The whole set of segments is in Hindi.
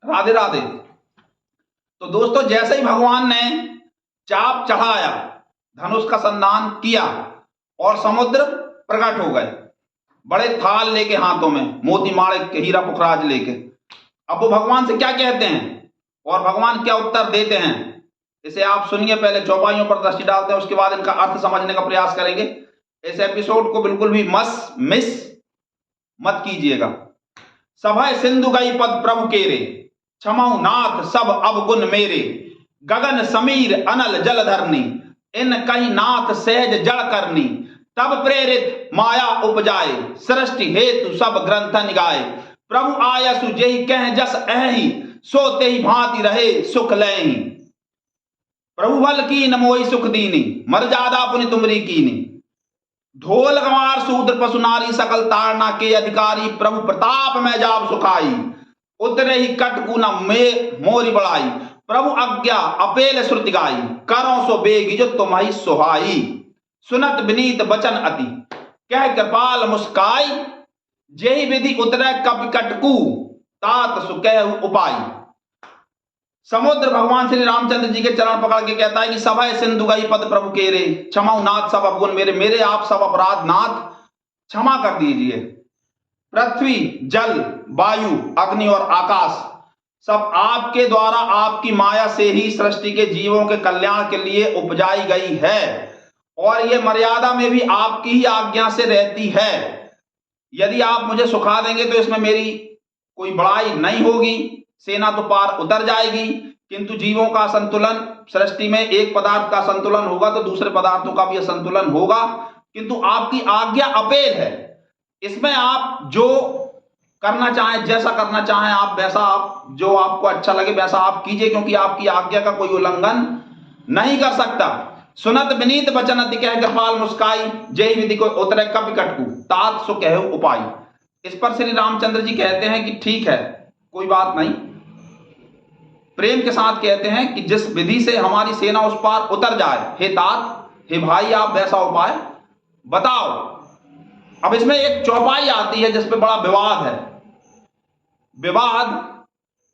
राधे राधे। तो दोस्तों, जैसे ही भगवान ने चाप चढ़ाया, धनुष का संधान किया और समुद्र प्रकट हो गए, बड़े थाल लेके हाथों में, मोती माणिक हीरा पुखराज लेके। अब वो भगवान से क्या कहते हैं और भगवान क्या उत्तर देते हैं, इसे आप सुनिए। पहले चौपाइयों पर दृष्टि डालते हैं, उसके बाद इनका अर्थ समझने का प्रयास करेंगे। इस एपिसोड को बिल्कुल भी मिस मत कीजिएगा। सभय सिंधु गई पद प्रभु केरे, क्षमऊ नाथ सब अवगुण मेरे। गगन समीर अनल जल धरनी, इन कही नाथ सहज जड़ करनी। तब प्रेरित माया उपजाए, सृष्टि हेतु सब ग्रंथन गाए। प्रभु आयसु जेहि कह जस अहि, सोते ही भांति रहे सुख लहि। प्रभु बल कीन मोहि सुख दीनी, मर्यादा पुनि तुमरी कीनी। ढोल गंवार शूद्र पशु नारी, सकल ताड़ना के अधिकारी। प्रभु प्रताप में जाब सुखाई, उतरे ही कटकू न मोरी बढ़ाई। प्रभु आज्ञा अपेल श्रुति गाई, करो सो बेगी जो तुम्हारी सुहाई। सुनत विनीत बचन अति, कह कृपाल मुस्काई। जेहि विधि उतरे कपि कटकू, तात सुकह उपाय। समुद्र भगवान श्री रामचंद्र जी के चरण पकड़ के कहता है कि सभय सिंधु गई पद प्रभु केरे, क्षमाऊ नाथ सब अवगुण मेरे। मेरे आप सब अपराध नाथ क्षमा कर दीजिए। पृथ्वी जल वायु अग्नि और आकाश सब आपके द्वारा, आपकी माया से ही सृष्टि के जीवों के कल्याण के लिए उपजाई गई है, और ये मर्यादा में भी आपकी ही आज्ञा से रहती है। यदि आप मुझे सुखा देंगे तो इसमें मेरी कोई बड़ाई नहीं होगी, सेना तो पार उतर जाएगी। किंतु जीवों का संतुलन, सृष्टि में एक पदार्थ का संतुलन होगा तो दूसरे पदार्थों का भी असंतुलन होगा। किंतु आपकी आज्ञा अपेल है, इसमें आप जो करना चाहें, जैसा करना चाहें आप, वैसा आप, जो आपको अच्छा लगे वैसा आप कीजिए, क्योंकि आपकी आज्ञा का कोई उल्लंघन नहीं कर सकता। सुनत विनीत वचन अति, कह कृपाल मुस्काई। जय विधि को उतरे कपि कटकू, तात सो कह उपाय। इस पर श्री रामचंद्र जी कहते हैं कि ठीक है, कोई बात नहीं। प्रेम के साथ कहते हैं कि जिस विधि से हमारी सेना उस पार उतर जाए, हे तात, हे भाई, आप वैसा उपाय बताओ। अब इसमें एक चौपाई आती है जिस पे बड़ा विवाद है। विवाद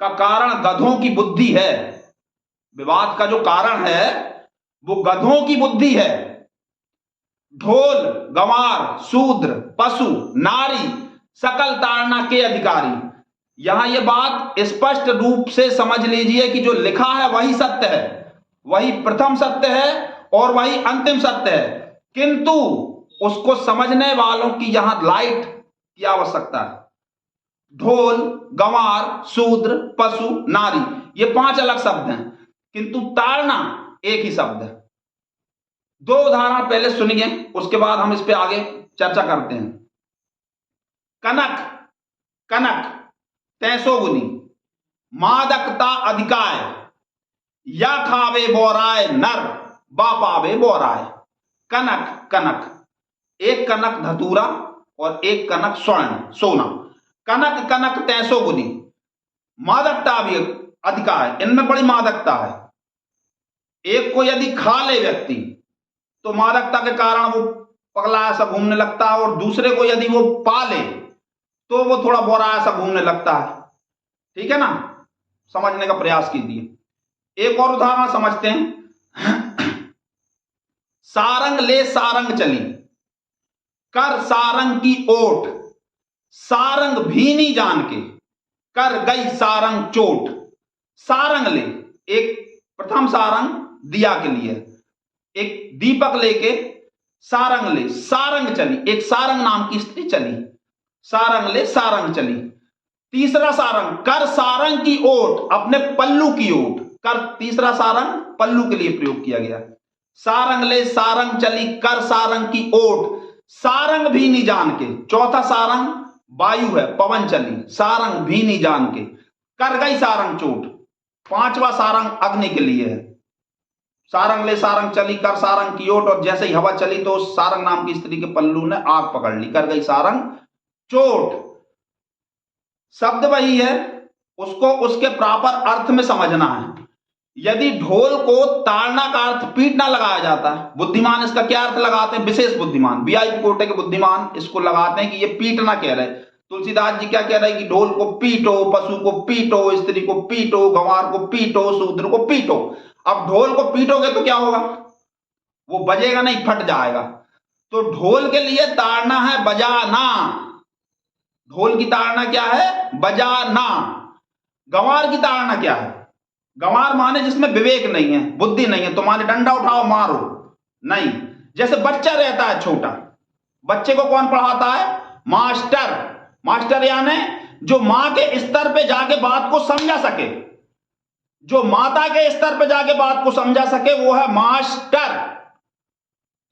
का कारण गधों की बुद्धि है। विवाद का जो कारण है वो गधों की बुद्धि है। ढोल गंवार शूद्र पशु नारी, सकल ताड़ना के अधिकारी। यहां यह बात स्पष्ट रूप से समझ लीजिए कि जो लिखा है वही सत्य है, वही प्रथम सत्य है और वही अंतिम सत्य है। किंतु उसको समझने वालों की यहां लाइट की आवश्यकता है। ढोल गंवार शूद्र पशु नारी, ये 5 अलग शब्द हैं, किंतु ताड़ना एक ही शब्द है। 2 उदाहरण पहले सुनिए, उसके बाद हम इस पे आगे चर्चा करते हैं। कनक कनक तैसो गुनी, मादकता अधिकाय। या खावे बोराय नर, बा पावे बोराय। कनक कनक, एक कनक धतूरा और एक कनक स्वर्ण सोना। कनक कनक तैसो गुनी, मादकता भी अधिका है, इनमें बड़ी मादकता है। एक को यदि खा ले व्यक्ति तो मादकता के कारण वो पगला सा घूमने लगता है, और दूसरे को यदि वो पा ले तो वो थोड़ा बोरा सा घूमने लगता है। ठीक है ना, समझने का प्रयास कीजिए। एक और उदाहरण समझते हैं। सारंग ले सारंग चली, कर सारंग की ओट। सारंग भीनी जान के, कर गई सारंग चोट। सारंग ले, एक प्रथम सारंग दिया के लिए, एक दीपक लेके सारंग ले, सारंग चली, एक सारंग नाम की स्त्री चली। सारंग ले सारंग चली। तीसरा सारंग, कर सारंग की ओट, अपने पल्लू की ओट। कर तीसरा सारंग पल्लू के लिए प्रयोग किया गया। सारंग ले सारंग चली, कर सारंग की ओट। सारंग भीनी जान के, चौथा सारंग वायु है, पवन चली, सारंग भीनी जान के, कर गई सारंग चोट। 5वां सारंग अग्नि के लिए है। सारंग ले सारंग चली, कर सारंग की ओट, और जैसे ही हवा चली तो सारंग नाम की स्त्री के पल्लू ने आग पकड़ ली, कर गई सारंग चोट। शब्द वही है, उसको उसके प्रॉपर अर्थ में समझना है। यदि ढोल को ताड़ना का अर्थ पीटना लगाया जाता है, बुद्धिमान इसका क्या अर्थ लगाते हैं, विशेष बुद्धिमान, वीआईपी कोटे के बुद्धिमान इसको लगाते हैं कि ये पीटना कह रहे, तुलसीदास जी क्या कह रहे हैं कि ढोल को पीटो, पशु को पीटो, स्त्री को पीटो, गंवार को पीटो, शूद्र को पीटो। अब ढोल को पीटोगे तो क्या होगा? वो बजेगा नहीं, फट जाएगा। तो ढोल के लिए ताड़ना है बजाना। ढोल की ताड़ना क्या है? बजाना। गंवार की ताड़ना क्या है? गंवार माने जिसमें विवेक नहीं है, बुद्धि नहीं है, तुम्हारे डंडा उठाओ मारो नहीं। जैसे बच्चा रहता है छोटा, बच्चे को कौन पढ़ाता है? मास्टर। मास्टर यानी जो मां के स्तर पे जाके बात को समझा सके, जो माता के स्तर पे जाके बात को समझा सके, वो है मास्टर।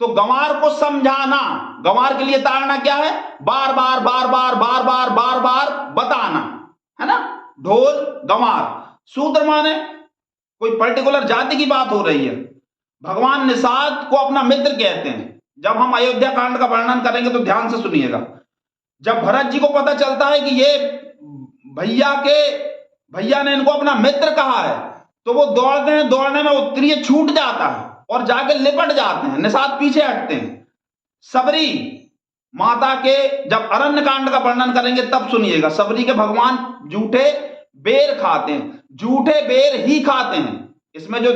तो गंवार को समझाना, गंवार के लिए ताड़ना क्या है? बार बार बार बार बार बार बार बार बताना, है ना? ढोल गंवार। शूद्र माने कोई पर्टिकुलर जाति की बात हो रही है। भगवान निषाद को अपना मित्र कहते हैं। जब हम अयोध्या कांड का वर्णन करेंगे तो ध्यान से सुनिएगा। जब भरत जी को पता चलता है कि ये भैया ने इनको अपना मित्र कहा है, तो वो दौड़ते हैं, दौड़ने में उत्तरीय छूट जाता है और जाके लिपट जाते हैं, निषाद पीछे हटते हैं। सबरी माता के जब अरण्य कांड का वर्णन करेंगे तब सुनिएगा, सबरी के भगवान जूठे बेर खाते हैं, जूठे बेर ही खाते हैं। इसमें जो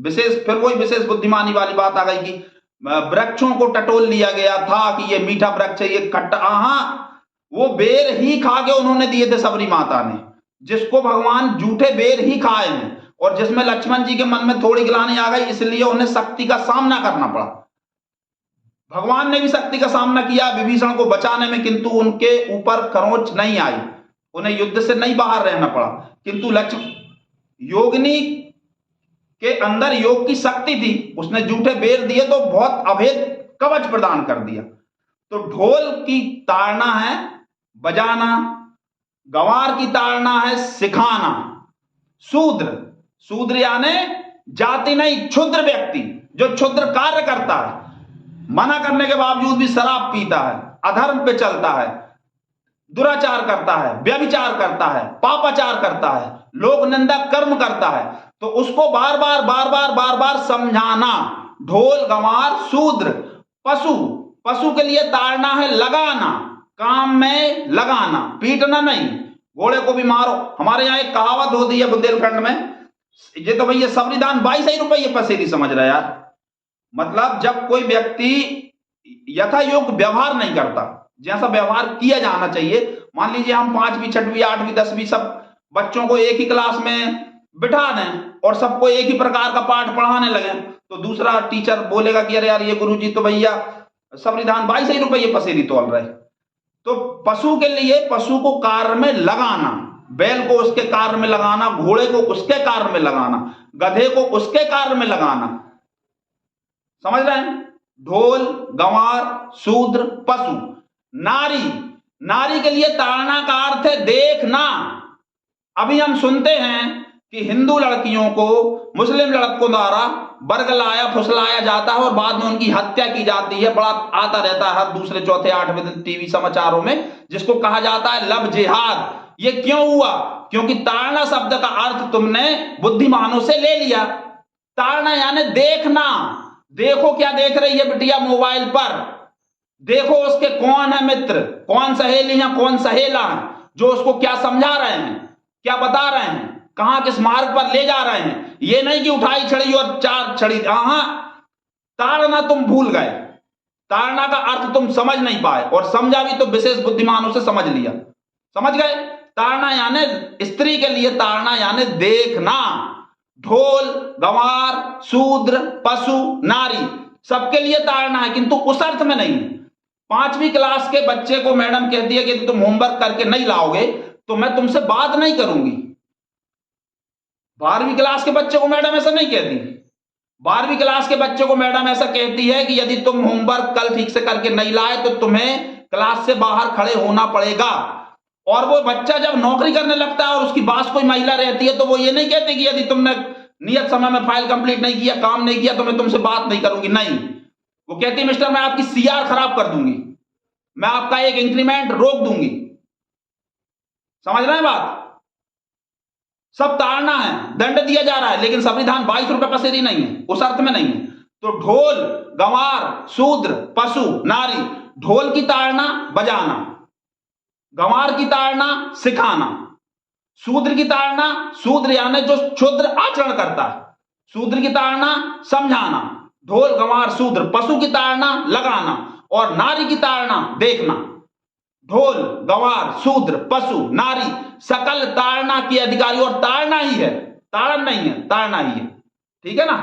विशेष, फिर वही विशेष बुद्धिमानी वाली बात आ गई कि वृक्षों को टटोल लिया गया था कि ये मीठा वृक्ष है, ये खट्टा। वो बेर ही खा के उन्होंने दिए थे सबरी माता ने, जिसको भगवान जूठे बेर ही खाए हैं। और जिसमें लक्ष्मण जी के मन में थोड़ी गिलानी आ गई, इसलिए उन्हें शक्ति का सामना करना पड़ा। भगवान ने भी शक्ति का सामना किया विभीषण को बचाने में, किंतु उनके ऊपर खरोंच नहीं आई, उन्हें युद्ध से नहीं बाहर रहना पड़ा। किंतु लक्ष्मण योगिनी के अंदर योग की शक्ति थी, उसने जूठे बेर दिए तो बहुत अभेद कवच प्रदान कर दिया। तो ढोल की ताड़ना है बजाना, गंवार की ताड़ना है सिखाना। शूद्र यानी जाति नहीं, क्षुद्र व्यक्ति, जो क्षुद्र कार्य करता है, मना करने के बावजूद भी शराब पीता है, अधर्म पे चलता है, दुराचार करता है, व्यभिचार करता है, पापाचार करता है, लोक निंदा कर्म करता है, तो उसको बार बार बार बार बार बार समझाना। ढोल गंवार शूद्र। पशु के लिए ताड़ना है लगाना, काम में लगाना, पीटना नहीं। घोड़े को भी मारो। हमारे यहाँ एक कहावत होती है बुंदेलखंड में, ये तो भैया सबरीदान 22 रुपये पसेरी समझ रहा यार। मतलब जब कोई व्यक्ति यथा योग्य व्यवहार नहीं करता, जैसा व्यवहार किया जाना चाहिए, मान लीजिए हम 5वीं 6वीं 8वीं 10वीं सब बच्चों को एक ही क्लास में बिठा दें और सबको एक ही प्रकार का पाठ पढ़ाने लगे, तो दूसरा टीचर बोलेगा कि अरे यार ये गुरुजी तो भैया सबरीदान 22 रुपये पसेरी तोल रहे। तो पशु के लिए पशु को कार्य में लगाना, बैल को उसके कार्य में लगाना, घोड़े को उसके कार्य में लगाना, गधे को उसके कार्य में लगाना। समझ रहे हैं? ढोल गंवार शूद्र पशु। नारी के लिए ताड़ना का अर्थ है देखना। अभी हम सुनते हैं कि हिंदू लड़कियों को मुस्लिम लड़कों द्वारा बरगलाया फुसलाया जाता है और बाद में उनकी हत्या की जाती है। बड़ा आता रहता है हर दूसरे चौथे 8वें दिन टीवी समाचारों में, जिसको कहा जाता है लव जिहाद। ये क्यों हुआ? क्योंकि ताड़ना शब्द का अर्थ तुमने बुद्धिमानों से ले लिया। ताड़ना यानी देखना। देखो क्या देख रही है बिटिया मोबाइल पर, देखो उसके कौन है मित्र, कौन सहेली है, कौन सहेला है, जो उसको क्या समझा रहे हैं, क्या बता रहे हैं, कहां किस मार्ग पर ले जा रहे हैं। ये नहीं कि उठाई छड़ी और चार छड़ी। ताड़ना तुम भूल गए, ताड़ना का अर्थ तुम समझ नहीं पाए, और समझा भी तो विशेष बुद्धिमानों से समझ लिया। समझ गए? ताड़ना यानी स्त्री के लिए ताड़ना यानी देखना। ढोल गंवार शूद्र पशु नारी सबके लिए ताड़ना है, किंतु उस अर्थ में नहीं। 5वीं क्लास के बच्चे को मैडम कहती है कि तुम होमवर्क करके नहीं लाओगे तो मैं तुमसे बात नहीं करूंगी। 12वीं क्लास के बच्चे को मैडम ऐसा नहीं कहती। 12वीं क्लास के बच्चे को मैडम ऐसा कहती है कि यदि तुम होमवर्क कल ठीक से करके नहीं लाए तो तुम्हें क्लास से बाहर खड़े होना पड़ेगा। और वो बच्चा जब नौकरी करने लगता है और उसकी बात कोई महिला रहती है तो वो ये नहीं कहती कि यदि तुमने नियत समय में फाइल कंप्लीट नहीं किया, काम नहीं किया, तो मैं तुमसे बात नहीं करूंगी। नहीं, वो कहती मिस्टर मैं आपकी सीआर खराब कर दूंगी, मैं आपका एक इंक्रीमेंट रोक दूंगी। समझ रहे हैं बात? सब ताड़ना है, दंड दिया जा रहा है, लेकिन संविधान 22 रुपये पसेरी नहीं है, उस अर्थ में नहीं है। तो ढोल गंवार शूद्र पशु नारी, ढोल की ताड़ना बजाना, गंवार की ताड़ना सिखाना, शूद्र की ताड़ना, शूद्र यानी जो क्षुद्र आचरण करता है, शूद्र की ताड़ना समझाना, ढोल गंवार शूद्र, पशु की ताड़ना लगाना, और नारी की ताड़ना देखना। ढोल गंवार शूद्र पशु नारी सकल ताड़ना की अधिकारी, और ताड़ना ही है, ताड़न नहीं है, ताड़ना ही है, ठीक है ना।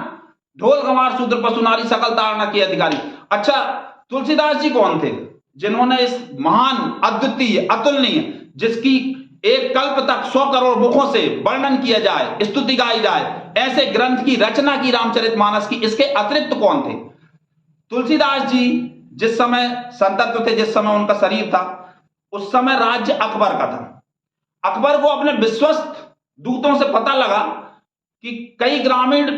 ढोल गंवार शूद्र पशु नारी सकल ताड़ना की अधिकारी। अच्छा, तुलसीदास जी कौन थे जिन्होंने इस महान अद्वितीय अतुलनीय, जिसकी एक कल्प तक 100 करोड़ मुखों से वर्णन किया जाए, स्तुति गाई जाए, ऐसे ग्रंथ की रचना की रामचरितमानस की, इसके अतिरिक्त कौन थे? तुलसीदास जी जिस समय संतत्व थे, जिस समय उनका शरीर था, उस समय राज्य अकबर का था। अकबर को अपने विश्वस्त दूतों से पता लगा कि कई ग्रामीण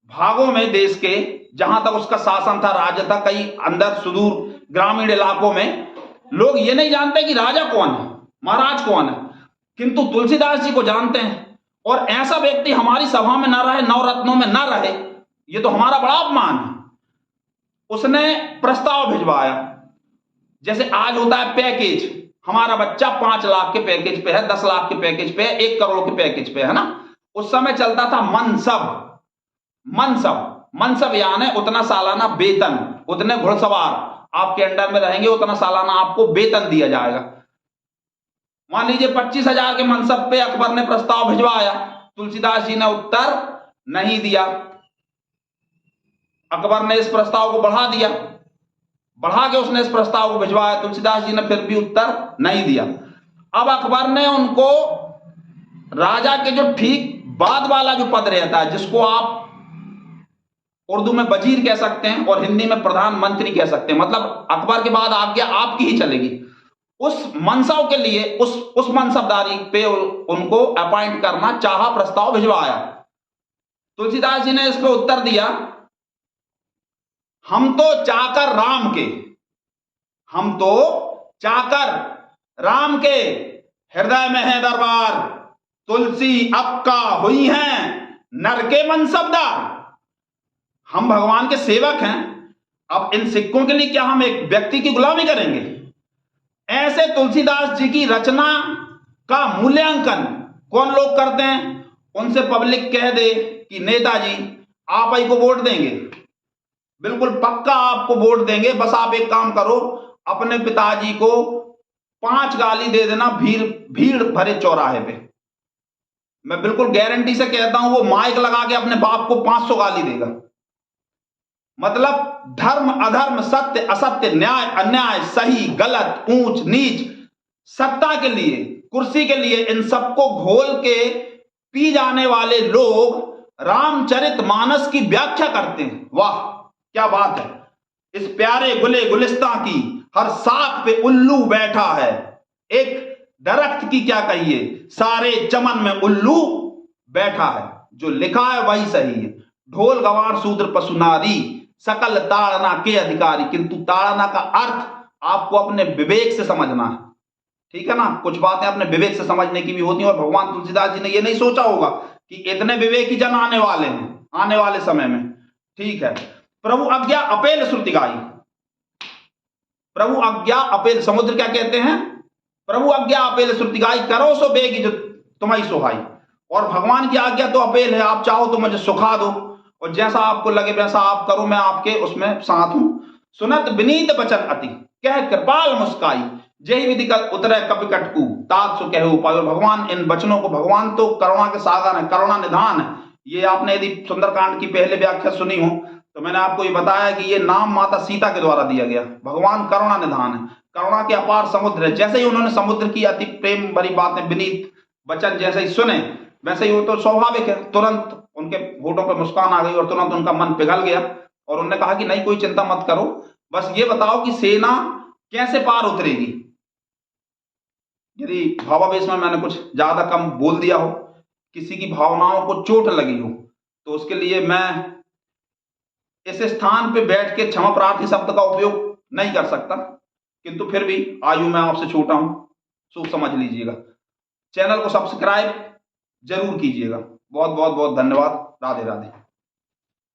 भागों में देश के, जहां तक उसका शासन था, राज्य था, कई अंदर सुदूर ग्रामीण इलाकों में लोग ये नहीं जानते कि राजा कौन है, महाराज कौन है, किंतु तुलसीदास जी को जानते हैं। और ऐसा व्यक्ति हमारी सभा में ना रहे, नवरत्नों में ना रहे, ये तो हमारा बड़ा अपमान है। उसने प्रस्ताव भिजवाया, जैसे आज होता है पैकेज, हमारा बच्चा 5 लाख के पैकेज पे है, 10 लाख के पैकेज पे है, 1 करोड़ के पैकेज पे है ना। उस समय चलता था मनसब। मनसब यानी उतना सालाना वेतन, उतने घुड़सवार आपके अंडर में रहेंगे, उतना सालाना आपको वेतन दिया जाएगा। मान लीजिए 25,000 के मनसब पे अकबर ने प्रस्ताव भिजवाया, तुलसीदास जी ने उत्तर नहीं दिया। अकबर ने इस प्रस्ताव को बढ़ा दिया, बढ़ा के उसने इस प्रस्ताव को भिजवाया, तुलसीदास जी ने फिर भी उत्तर नहीं दिया। अब अकबर ने उनको राजा के जो ठीक बाद वाला जो पद रहता है, जिसको आप उर्दू में वजीर कह सकते हैं और हिंदी में प्रधानमंत्री कह सकते हैं, मतलब अकबर के बाद आज्ञा आपकी ही चलेगी, उस मनसब के लिए उस मनसबदारी पे उनको अपॉइंट करना चाहा, प्रस्ताव भिजवाया। तुलसीदास जी ने इस पे उत्तर दिया, हम तो चाकर राम के हृदय में है दरबार, तुलसी अब का हुई हैं नर के मनसबदार। हम भगवान के सेवक हैं, अब इन सिक्कों के लिए क्या हम एक व्यक्ति की गुलामी करेंगे? ऐसे तुलसीदास जी की रचना का मूल्यांकन कौन लोग करते हैं? उनसे पब्लिक कह दे कि नेताजी आप ही को वोट देंगे, बिल्कुल पक्का आपको वोट देंगे, बस आप एक काम करो, अपने पिताजी को 5 गाली दे देना भीड़ भरे चौराहे पे। मैं बिल्कुल गारंटी से कहता हूं, वो माइक लगा के अपने बाप को 500 गाली देगा। मतलब धर्म अधर्म, सत्य असत्य, न्याय अन्याय, सही गलत, ऊंच नीच, सत्ता के लिए, कुर्सी के लिए, इन सबको घोल के पी जाने वाले लोग रामचरितमानस की व्याख्या करते हैं। वाह क्या बात है, इस प्यारे गुले गुलिस्तां की हर साख पे उल्लू बैठा है, एक दरख्त की क्या कहिए, सारे चमन में उल्लू बैठा है। जो लिखा है वही सही है। ढोल गंवार शूद्र पशु नारी सकल ताड़ना के अधिकारी, किंतु ताड़ना का अर्थ आपको अपने विवेक से समझना है, ठीक है ना। कुछ बातें अपने विवेक से समझने की भी होती हैं, और भगवान तुलसीदास जी ने ये नहीं सोचा होगा कि इतने विवेकी जन आने वाले हैं आने वाले समय में, ठीक है। प्रभु आज्ञा अपेल श्रुति गाई, प्रभु आज्ञा अपेल, समुद्र क्या कहते हैं? प्रभु आज्ञा अपेल श्रुति गाई, करो सो बेगी जो तुम्हारी सुहाई। और भगवान की आज्ञा तो अपेल है, आप चाहो तो मुझे सुखा दो, और जैसा आपको लगे वैसा आप करो, मैं आपके उसमें साथ हूं। सुनत विनीत बचन अति, कह कृपाल मुस्काई, जय विधि कर उतरे कपि कटकू, तात सो कहे उपाय। और भगवान इन वचनों को, भगवान तो करुणा के सागर है, करुणा निधान है। ये आपने यदि सुंदरकांड की पहले व्याख्या सुनी हो तो मैंने आपको ये बताया कि ये नाम माता सीता के द्वारा दिया गया। भगवान करुणा निधान है, करुणा के अपार समुद्र है। जैसे ही उन्होंने समुद्र की अति प्रेम भरी बातें, विनीत वचन जैसे ही सुने, वैसे ही वो तो स्वाभाविक है, तुरंत उनके होठों पर मुस्कान आ गई और तुरंत उनका मन पिघल गया। और उन्होंने कहा कि नहीं, कोई चिंता मत करो, बस ये बताओ कि सेना कैसे पार उतरेगी। यदि भावावेश में मैंने कुछ ज्यादा कम बोल दिया हो, किसी की भावनाओं को चोट लगी हो, तो उसके लिए मैं इस स्थान पे बैठ के क्षमा प्रार्थी शब्द का उपयोग नहीं कर सकता, किंतु फिर भी आयु में आपसे छोटा हूं, सो समझ लीजिएगा। चैनल को सब्सक्राइब जरूर कीजिएगा। बहुत बहुत बहुत धन्यवाद। राधे राधे।